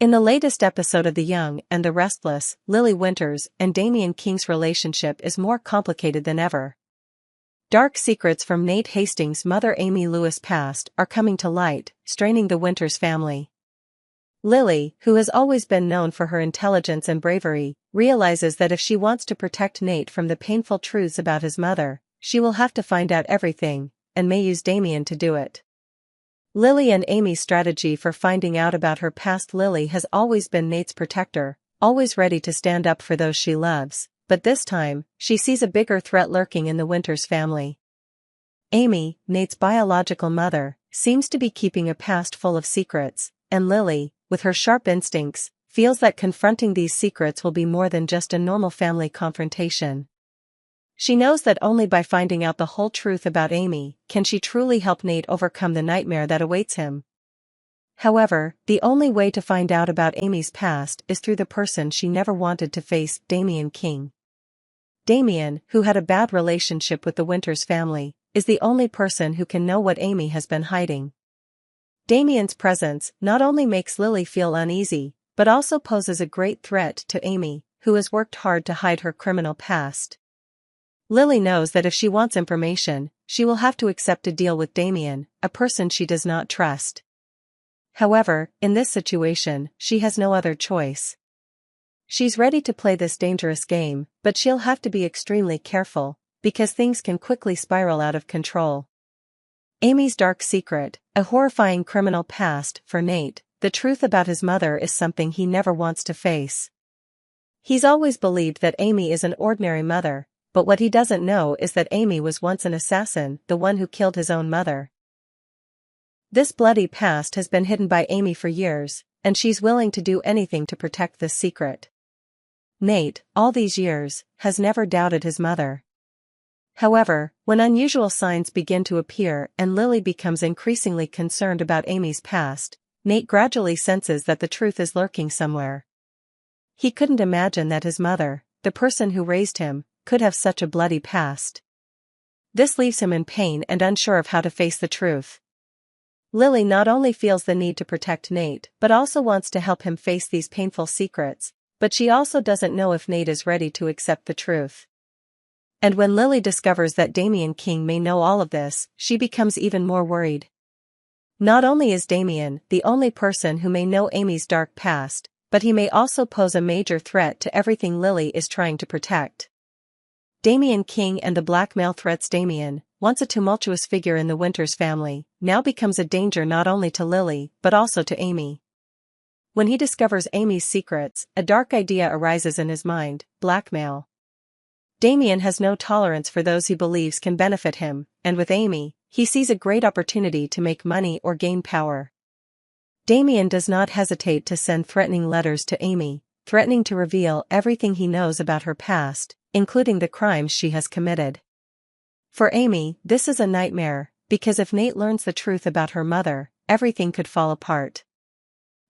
In the latest episode of The Young and the Restless, Lily Winters and Damian King's relationship is more complicated than ever. Dark secrets from Nate Hastings' mother Amy Lewis' past are coming to light, straining the Winters family. Lily, who has always been known for her intelligence and bravery, realizes that if she wants to protect Nate from the painful truths about his mother, she will have to find out everything, and may use Damian to do it. Lily and Amy's strategy for finding out about her past. Lily has always been Nate's protector, always ready to stand up for those she loves, but this time, she sees a bigger threat lurking in the Winters family. Amy, Nate's biological mother, seems to be keeping a past full of secrets, and Lily, with her sharp instincts, feels that confronting these secrets will be more than just a normal family confrontation. She knows that only by finding out the whole truth about Amy can she truly help Nate overcome the nightmare that awaits him. However, the only way to find out about Amy's past is through the person she never wanted to face, Damian King. Damian, who had a bad relationship with the Winters family, is the only person who can know what Amy has been hiding. Damian's presence not only makes Lily feel uneasy, but also poses a great threat to Amy, who has worked hard to hide her criminal past. Lily knows that if she wants information, she will have to accept a deal with Damian, a person she does not trust. However, in this situation, she has no other choice. She's ready to play this dangerous game, but she'll have to be extremely careful, because things can quickly spiral out of control. Amy's dark secret, a horrifying criminal past for Nate. The truth about his mother is something he never wants to face. He's always believed that Amy is an ordinary mother, but what he doesn't know is that Amy was once an assassin, the one who killed his own mother. This bloody past has been hidden by Amy for years, and she's willing to do anything to protect this secret. Nate, all these years, has never doubted his mother. However, when unusual signs begin to appear and Lily becomes increasingly concerned about Amy's past, Nate gradually senses that the truth is lurking somewhere. He couldn't imagine that his mother, the person who raised him, could have such a bloody past. This leaves him in pain and unsure of how to face the truth. Lily not only feels the need to protect Nate but also wants to help him face these painful secrets, but she also doesn't know if Nate is ready to accept the truth. And when Lily discovers that Damian King may know all of this, she becomes even more worried. Not only is Damian the only person who may know Amy's dark past, but he may also pose a major threat to everything Lily is trying to protect. Damian King and the blackmail threats. Damian, once a tumultuous figure in the Winters family, now becomes a danger not only to Lily but also to Amy. When he discovers Amy's secrets, a dark idea arises in his mind: blackmail. Damian has no tolerance for those he believes can benefit him, and with Amy, he sees a great opportunity to make money or gain power. Damian does not hesitate to send threatening letters to Amy, threatening to reveal everything he knows about her past, including the crimes she has committed. For Amy, this is a nightmare, because if Nate learns the truth about her mother, everything could fall apart.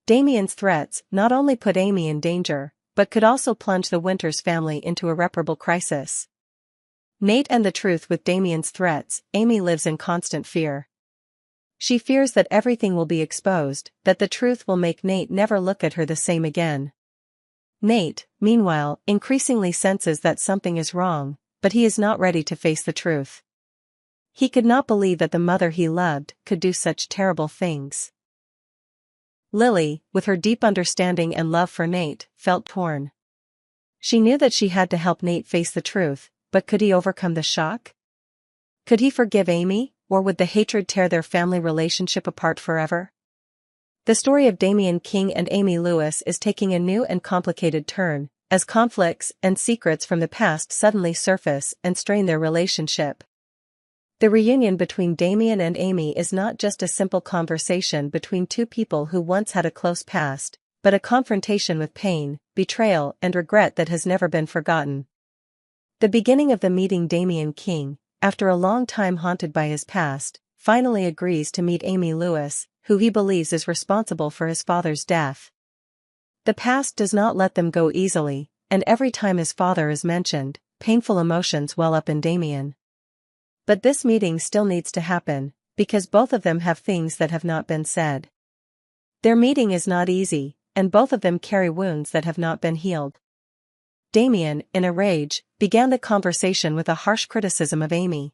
Damian's threats not only put Amy in danger, but could also plunge the Winters family into irreparable crisis. Nate and the truth. With Damian's threats, Amy lives in constant fear. She fears that everything will be exposed, that the truth will make Nate never look at her the same again. Nate, meanwhile, increasingly senses that something is wrong, but he is not ready to face the truth. He could not believe that the mother he loved could do such terrible things. Lily, with her deep understanding and love for Nate, felt torn. She knew that she had to help Nate face the truth, but could he overcome the shock? Could he forgive Amy, or would the hatred tear their family relationship apart forever? The story of Damian King and Amy Lewis is taking a new and complicated turn, as conflicts and secrets from the past suddenly surface and strain their relationship. The reunion between Damian and Amy is not just a simple conversation between two people who once had a close past, but a confrontation with pain, betrayal, and regret that has never been forgotten. The beginning of the meeting. Damian King, after a long time haunted by his past, finally agrees to meet Amy Lewis, who he believes is responsible for his father's death. The past does not let them go easily, and every time his father is mentioned, painful emotions well up in Damian. But this meeting still needs to happen, because both of them have things that have not been said. Their meeting is not easy, and both of them carry wounds that have not been healed. Damian, in a rage, began the conversation with a harsh criticism of Amy.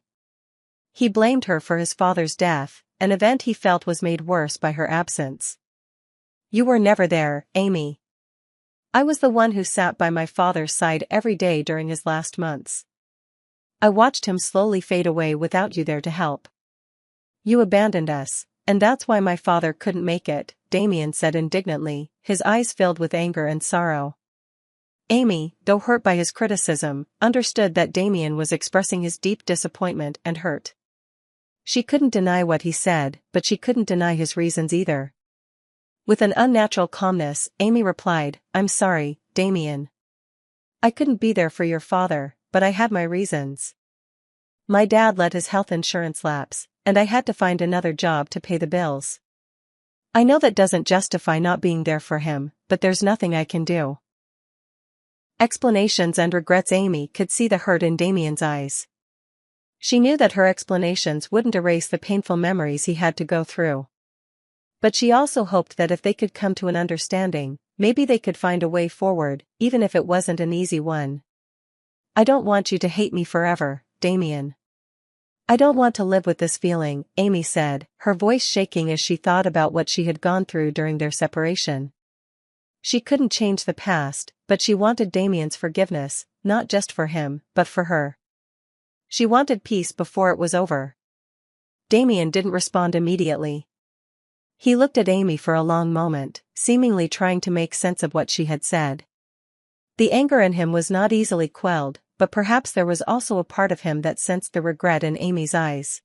He blamed her for his father's death, an event he felt was made worse by her absence. "You were never there, Amy. I was the one who sat by my father's side every day during his last months. I watched him slowly fade away without you there to help. You abandoned us, and that's why my father couldn't make it," Damian said indignantly, his eyes filled with anger and sorrow. Amy, though hurt by his criticism, understood that Damian was expressing his deep disappointment and hurt. She couldn't deny what he said, but she couldn't deny his reasons either. With an unnatural calmness, Amy replied, "I'm sorry, Damian. I couldn't be there for your father, but I had my reasons. My dad let his health insurance lapse, and I had to find another job to pay the bills. I know that doesn't justify not being there for him, but there's nothing I can do." Explanations and regrets. Amy could see the hurt in Damian's eyes. She knew that her explanations wouldn't erase the painful memories he had to go through. But she also hoped that if they could come to an understanding, maybe they could find a way forward, even if it wasn't an easy one. "I don't want you to hate me forever, Damian. I don't want to live with this feeling," Amy said, her voice shaking as she thought about what she had gone through during their separation. She couldn't change the past, but she wanted Damian's forgiveness, not just for him, but for her. She wanted peace before it was over. Damian didn't respond immediately. He looked at Amy for a long moment, seemingly trying to make sense of what she had said. The anger in him was not easily quelled, but perhaps there was also a part of him that sensed the regret in Amy's eyes.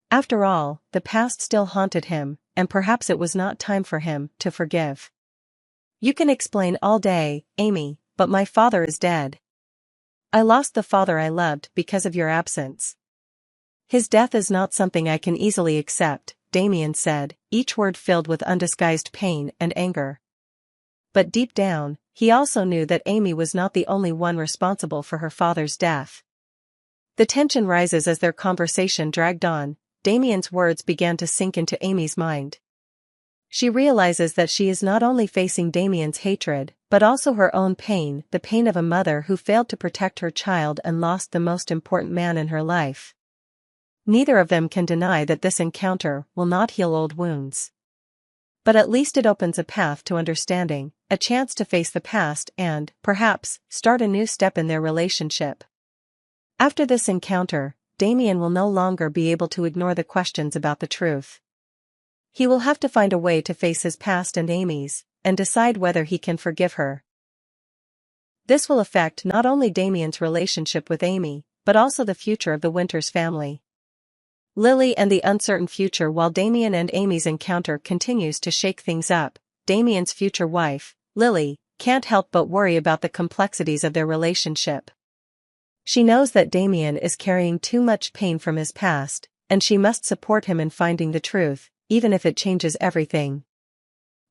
After all, the past still haunted him, and perhaps it was not time for him to forgive. "You can explain all day, Amy, but my father is dead. I lost the father I loved because of your absence. His death is not something I can easily accept," Damian said, each word filled with undisguised pain and anger. But deep down, he also knew that Amy was not the only one responsible for her father's death. The tension rises as their conversation dragged on. Damian's words began to sink into Amy's mind. She realizes that she is not only facing Damian's hatred, but also her own pain, the pain of a mother who failed to protect her child and lost the most important man in her life. Neither of them can deny that this encounter will not heal old wounds. But at least it opens a path to understanding, a chance to face the past and, perhaps, start a new step in their relationship. After this encounter, Damian will no longer be able to ignore the questions about the truth. He will have to find a way to face his past and Amy's, and decide whether he can forgive her. This will affect not only Damian's relationship with Amy, but also the future of the Winters family. Lily and the uncertain future. While Damian and Amy's encounter continues to shake things up, Damian's future wife, Lily, can't help but worry about the complexities of their relationship. She knows that Damian is carrying too much pain from his past, and she must support him in finding the truth, even if it changes everything.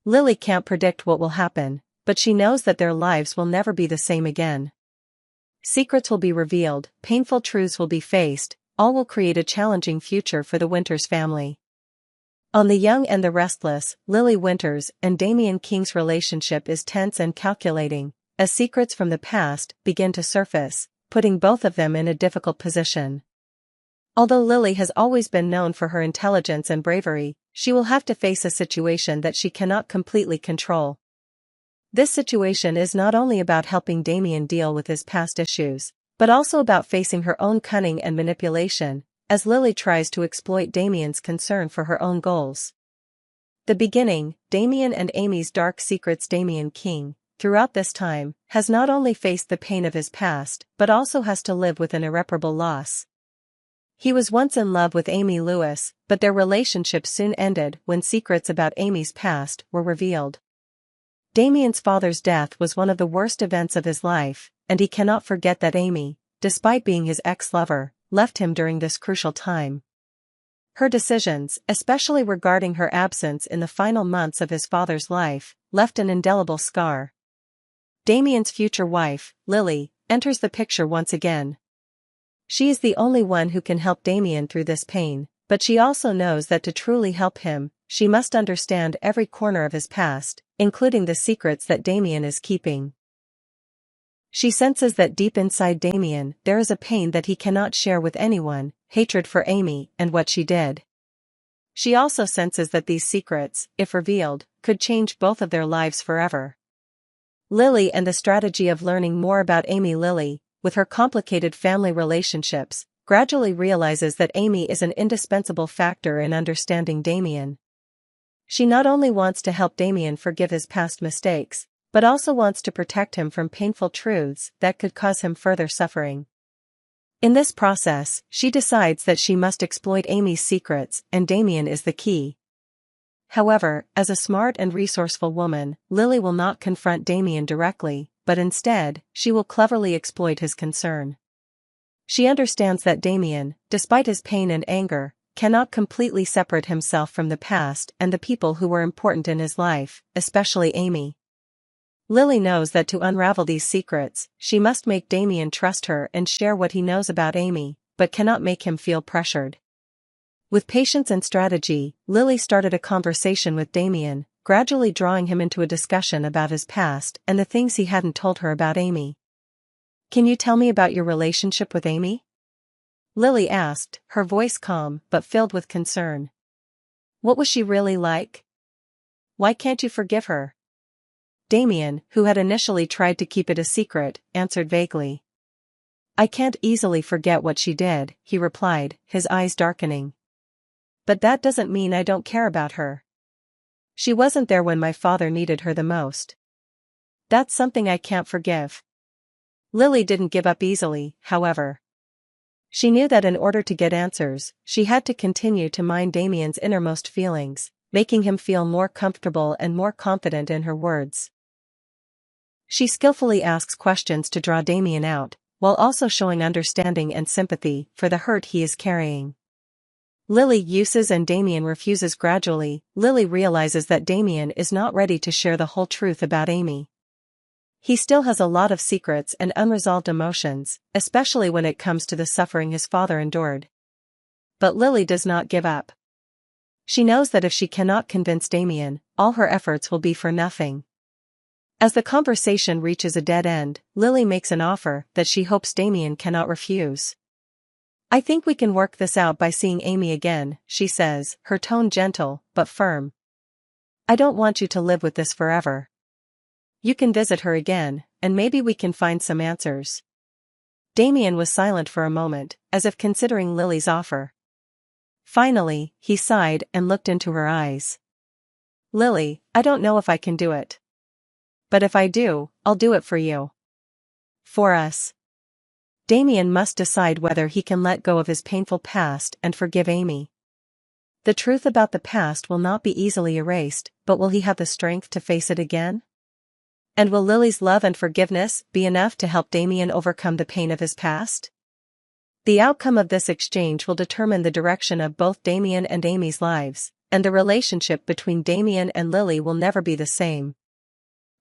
Lily can't predict what will happen, but she knows that their lives will never be the same again. Secrets will be revealed, painful truths will be faced, all will create a challenging future for the Winters family. On The Young and the Restless, Lily Winters and Damian King's relationship is tense and calculating, as secrets from the past begin to surface, putting both of them in a difficult position. Although Lily has always been known for her intelligence and bravery, she will have to face a situation that she cannot completely control. This situation is not only about helping Damian deal with his past issues, but also about facing her own cunning and manipulation, as Lily tries to exploit Damian's concern for her own goals. The beginning, Damian and Amy's dark secrets. Damian King, throughout this time, has not only faced the pain of his past, but also has to live with an irreparable loss. He was once in love with Amy Lewis, but their relationship soon ended when secrets about Amy's past were revealed. Damian's father's death was one of the worst events of his life, and he cannot forget that Amy, despite being his ex-lover, left him during this crucial time. Her decisions, especially regarding her absence in the final months of his father's life, left an indelible scar. Damian's future wife, Lily, enters the picture once again. She is the only one who can help Damian through this pain, but she also knows that to truly help him, she must understand every corner of his past, including the secrets that Damian is keeping. She senses that deep inside Damian there is a pain that he cannot share with anyone, hatred for Amy and what she did. She also senses that these secrets, if revealed, could change both of their lives forever. Lily and the strategy of learning more about Amy. Lily, with her complicated family relationships, gradually realizes that Amy is an indispensable factor in understanding Damian. She not only wants to help Damian forgive his past mistakes, but also wants to protect him from painful truths that could cause him further suffering. In this process, she decides that she must exploit Amy's secrets, and Damian is the key. However, as a smart and resourceful woman, Lily will not confront Damian directly, but instead, she will cleverly exploit his concern. She understands that Damian, despite his pain and anger, cannot completely separate himself from the past and the people who were important in his life, especially Amy. Lily knows that to unravel these secrets, she must make Damian trust her and share what he knows about Amy, but cannot make him feel pressured. With patience and strategy, Lily started a conversation with Damian, gradually drawing him into a discussion about his past and the things he hadn't told her about Amy. "Can you tell me about your relationship with Amy?" Lily asked, her voice calm but filled with concern. "What was she really like? Why can't you forgive her?" Damian, who had initially tried to keep it a secret, answered vaguely. "I can't easily forget what she did," he replied, his eyes darkening. "But that doesn't mean I don't care about her. She wasn't there when my father needed her the most. That's something I can't forgive." Lily didn't give up easily, however. She knew that in order to get answers, she had to continue to mine Damian's innermost feelings, making him feel more comfortable and more confident in her words. She skillfully asks questions to draw Damian out, while also showing understanding and sympathy for the hurt he is carrying. Lily uses and Damian refuses. Gradually, Lily realizes that Damian is not ready to share the whole truth about Amy. He still has a lot of secrets and unresolved emotions, especially when it comes to the suffering his father endured. But Lily does not give up. She knows that if she cannot convince Damian, all her efforts will be for nothing. As the conversation reaches a dead end, Lily makes an offer that she hopes Damian cannot refuse. "I think we can work this out by seeing Amy again," she says, her tone gentle but firm. "I don't want you to live with this forever. You can visit her again, and maybe we can find some answers." Damian was silent for a moment, as if considering Lily's offer. Finally, he sighed and looked into her eyes. "Lily, I don't know if I can do it. But if I do, I'll do it for you. For us." Damian must decide whether he can let go of his painful past and forgive Amy. The truth about the past will not be easily erased, but will he have the strength to face it again? And will Lily's love and forgiveness be enough to help Damian overcome the pain of his past? The outcome of this exchange will determine the direction of both Damian and Amy's lives, and the relationship between Damian and Lily will never be the same.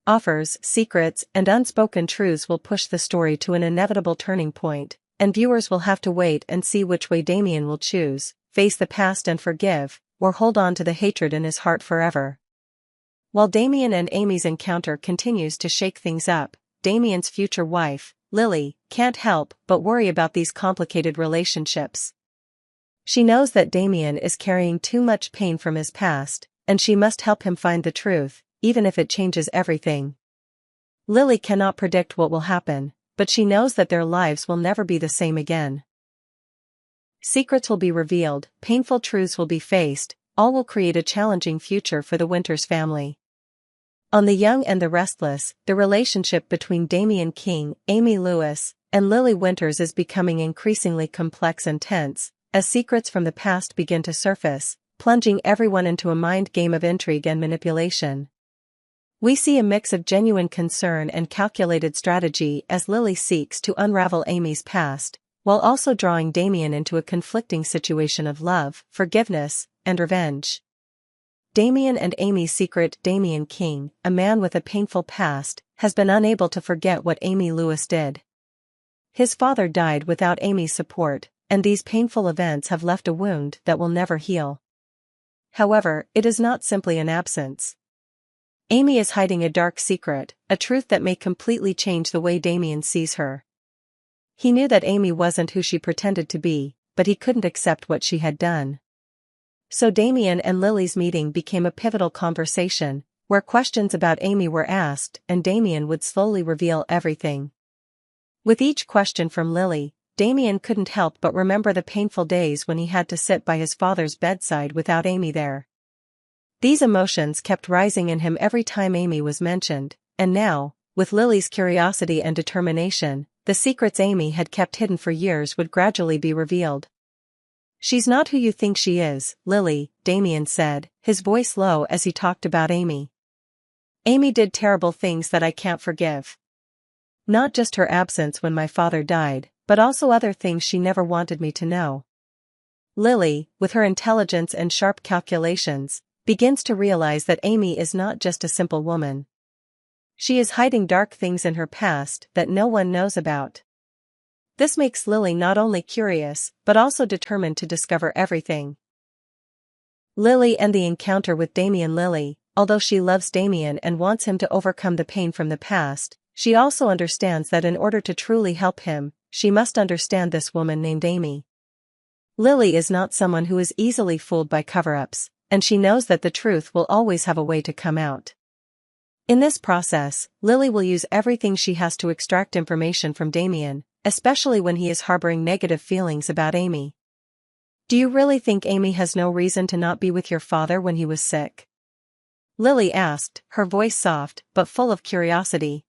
Offers, secrets, and unspoken truths will push the story to an inevitable turning point, and viewers will have to wait and see which way Damian will choose: face the past and forgive, or hold on to the hatred in his heart forever. While Damian and Amy's encounter continues to shake things up, Damian's future wife, Lily, can't help but worry about these complicated relationships. She knows that Damian is carrying too much pain from his past, and she must help him find the truth, even if it changes everything. Lily cannot predict what will happen, but she knows that their lives will never be the same again. Secrets will be revealed, painful truths will be faced, all will create a challenging future for the Winters family. On The Young and the Restless, the relationship between Damian King, Amy Lewis, and Lily Winters is becoming increasingly complex and tense, as secrets from the past begin to surface, plunging everyone into a mind game of intrigue and manipulation. We see a mix of genuine concern and calculated strategy as Lily seeks to unravel Amy's past, while also drawing Damian into a conflicting situation of love, forgiveness, and revenge. Damian and Amy's secret. Damian King, a man with a painful past, has been unable to forget what Amy Lewis did. His father died without Amy's support, and these painful events have left a wound that will never heal. However, it is not simply an absence. Amy is hiding a dark secret, a truth that may completely change the way Damian sees her. He knew that Amy wasn't who she pretended to be, but he couldn't accept what she had done. So Damian and Lily's meeting became a pivotal conversation, where questions about Amy were asked and Damian would slowly reveal everything. With each question from Lily, Damian couldn't help but remember the painful days when he had to sit by his father's bedside without Amy there. These emotions kept rising in him every time Amy was mentioned, and now, with Lily's curiosity and determination, the secrets Amy had kept hidden for years would gradually be revealed. "She's not who you think she is, Lily," Damian said, his voice low as he talked about Amy. "Amy did terrible things that I can't forgive. Not just her absence when my father died, but also other things she never wanted me to know." Lily, with her intelligence and sharp calculations, begins to realize that Amy is not just a simple woman. She is hiding dark things in her past that no one knows about. This makes Lily not only curious, but also determined to discover everything. Lily and the encounter with Damian. Lily, although she loves Damian and wants him to overcome the pain from the past, she also understands that in order to truly help him, she must understand this woman named Amy. Lily is not someone who is easily fooled by cover-ups, and she knows that the truth will always have a way to come out. In this process, Lily will use everything she has to extract information from Damian, especially when he is harboring negative feelings about Amy. "Do you really think Amy has no reason to not be with your father when he was sick?" Lily asked, her voice soft but full of curiosity.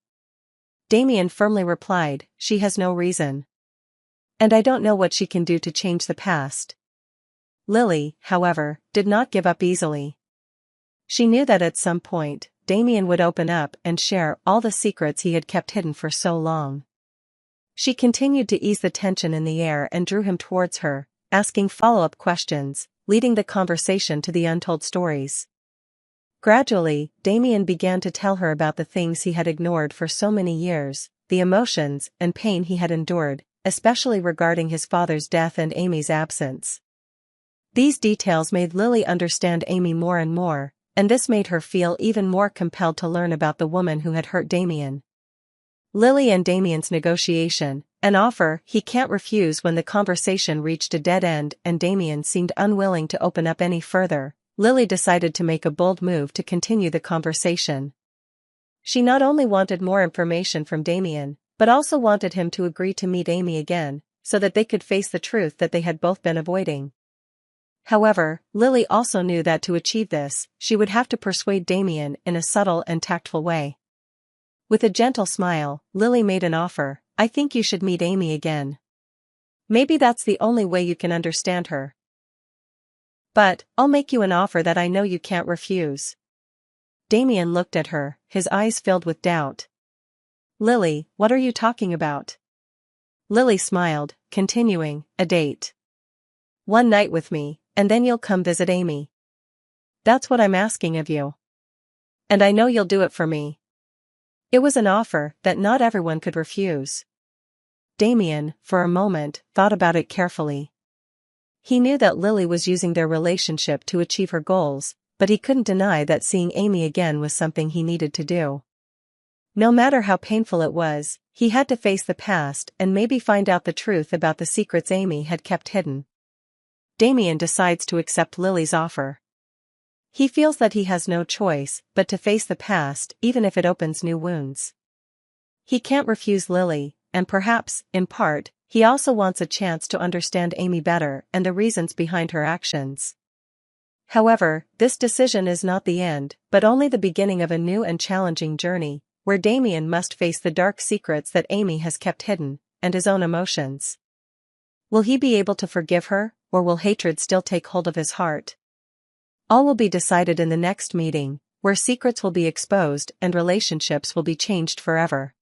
Damian firmly replied, "She has no reason. And I don't know what she can do to change the past." Lily, however, did not give up easily. She knew that at some point, Damian would open up and share all the secrets he had kept hidden for so long. She continued to ease the tension in the air and drew him towards her, asking follow-up questions, leading the conversation to the untold stories. Gradually, Damian began to tell her about the things he had ignored for so many years, the emotions and pain he had endured, especially regarding his father's death and Amy's absence. These details made Lily understand Amy more and more, and this made her feel even more compelled to learn about the woman who had hurt Damian. Lily and Damian's negotiation, an offer he can't refuse. When the conversation reached a dead end and Damian seemed unwilling to open up any further, Lily decided to make a bold move to continue the conversation. She not only wanted more information from Damian, but also wanted him to agree to meet Amy again, so that they could face the truth that they had both been avoiding. However, Lily also knew that to achieve this, she would have to persuade Damian in a subtle and tactful way. With a gentle smile, Lily made an offer, "I think you should meet Amy again. Maybe that's the only way you can understand her. But, I'll make you an offer that I know you can't refuse." Damian looked at her, his eyes filled with doubt. "Lily, what are you talking about?" Lily smiled, continuing, "A date. One night with me, and then you'll come visit Amy. That's what I'm asking of you. And I know you'll do it for me." It was an offer that not everyone could refuse. Damian, for a moment, thought about it carefully. He knew that Lily was using their relationship to achieve her goals, but he couldn't deny that seeing Amy again was something he needed to do. No matter how painful it was, he had to face the past and maybe find out the truth about the secrets Amy had kept hidden. Damian decides to accept Lily's offer. He feels that he has no choice but to face the past even if it opens new wounds. He can't refuse Lily, and perhaps, in part, he also wants a chance to understand Amy better and the reasons behind her actions. However, this decision is not the end, but only the beginning of a new and challenging journey, where Damian must face the dark secrets that Amy has kept hidden, and his own emotions. Will he be able to forgive her, or will hatred still take hold of his heart? All will be decided in the next meeting, where secrets will be exposed and relationships will be changed forever.